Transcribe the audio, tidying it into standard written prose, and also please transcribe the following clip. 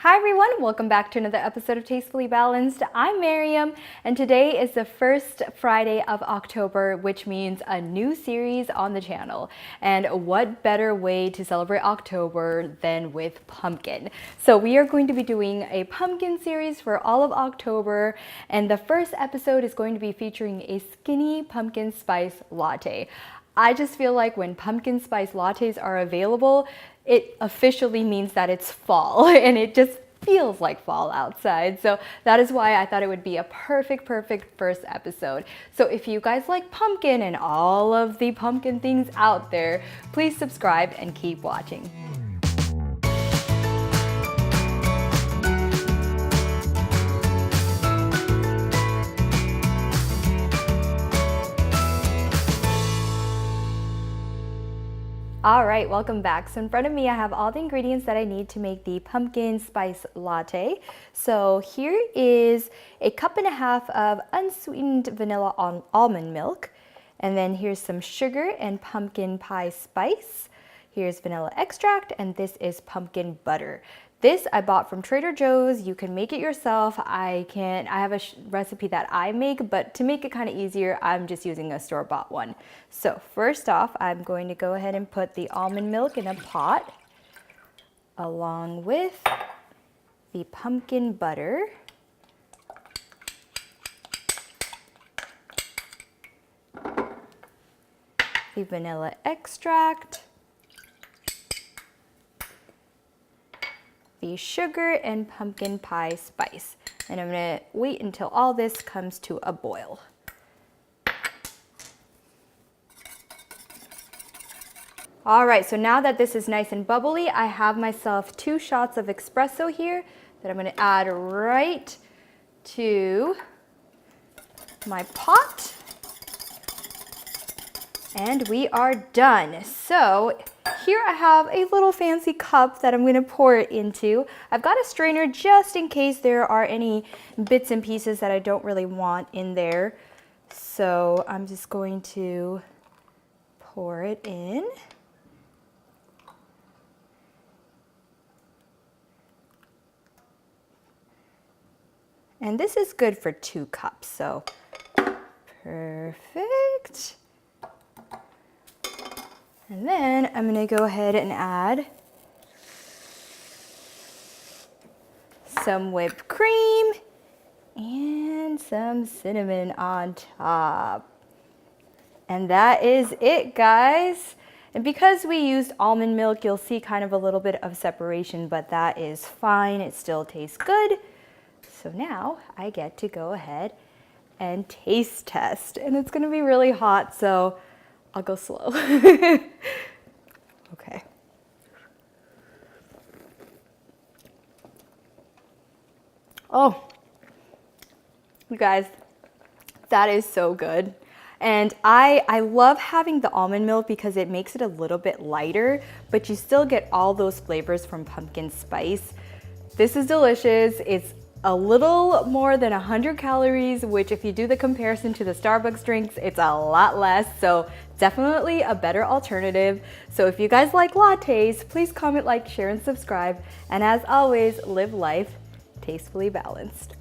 Hi everyone, welcome back to another episode of Tastefully Balanced. I'm Miriam, and today is the first Friday of October, which means a new series on the channel. And what better way to celebrate October than with pumpkin? So we are going to be doing a pumpkin series for all of October, and the first episode is going to be featuring a Skinny Pumpkin Spiced Latte. I just feel like when pumpkin spice lattes are available, it officially means that it's fall and it just feels like fall outside. So that is why I thought it would be a perfect first episode. So if you guys like pumpkin and all of the pumpkin things out there, please subscribe and keep watching. All right, welcome back. So in front of me, I have all the ingredients that I need to make the pumpkin spice latte. So here is a 1.5 cups of unsweetened vanilla almond milk. And then here's some sugar and pumpkin pie spice. Here's vanilla extract, and this is pumpkin butter. This I bought from Trader Joe's. You can make it yourself. I have a recipe that I make, but to make it kind of easier, I'm just using a store-bought one. So first off, I'm going to go ahead and put the almond milk in a pot along with the pumpkin butter. The vanilla extract, the sugar, and pumpkin pie spice. And I'm gonna wait until all this comes to a boil. All right, so now that this is nice and bubbly, I have myself 2 shots of espresso here that I'm gonna add right to my pot. And we are done. So here I have a little fancy cup that I'm gonna pour it into. I've got a strainer just in case there are any bits and pieces that I don't really want in there. So I'm just going to pour it in. And this is good for 2 cups, so perfect. And then I'm gonna go ahead and add some whipped cream and some cinnamon on top. And that is it, guys. And because we used almond milk, you'll see kind of a little bit of separation, but that is fine. It still tastes good. So now I get to go ahead and taste test. And it's gonna be really hot, so I'll go slow. Okay. Oh, you guys, that is so good. And I love having the almond milk because it makes it a little bit lighter, but you still get all those flavors from pumpkin spice. This is delicious. It's a little more than 100 calories, which if you do the comparison to the Starbucks drinks, it's a lot less. So definitely a better alternative. So if you guys like lattes, please comment, like, share, and subscribe. And as always, live life tastefully balanced.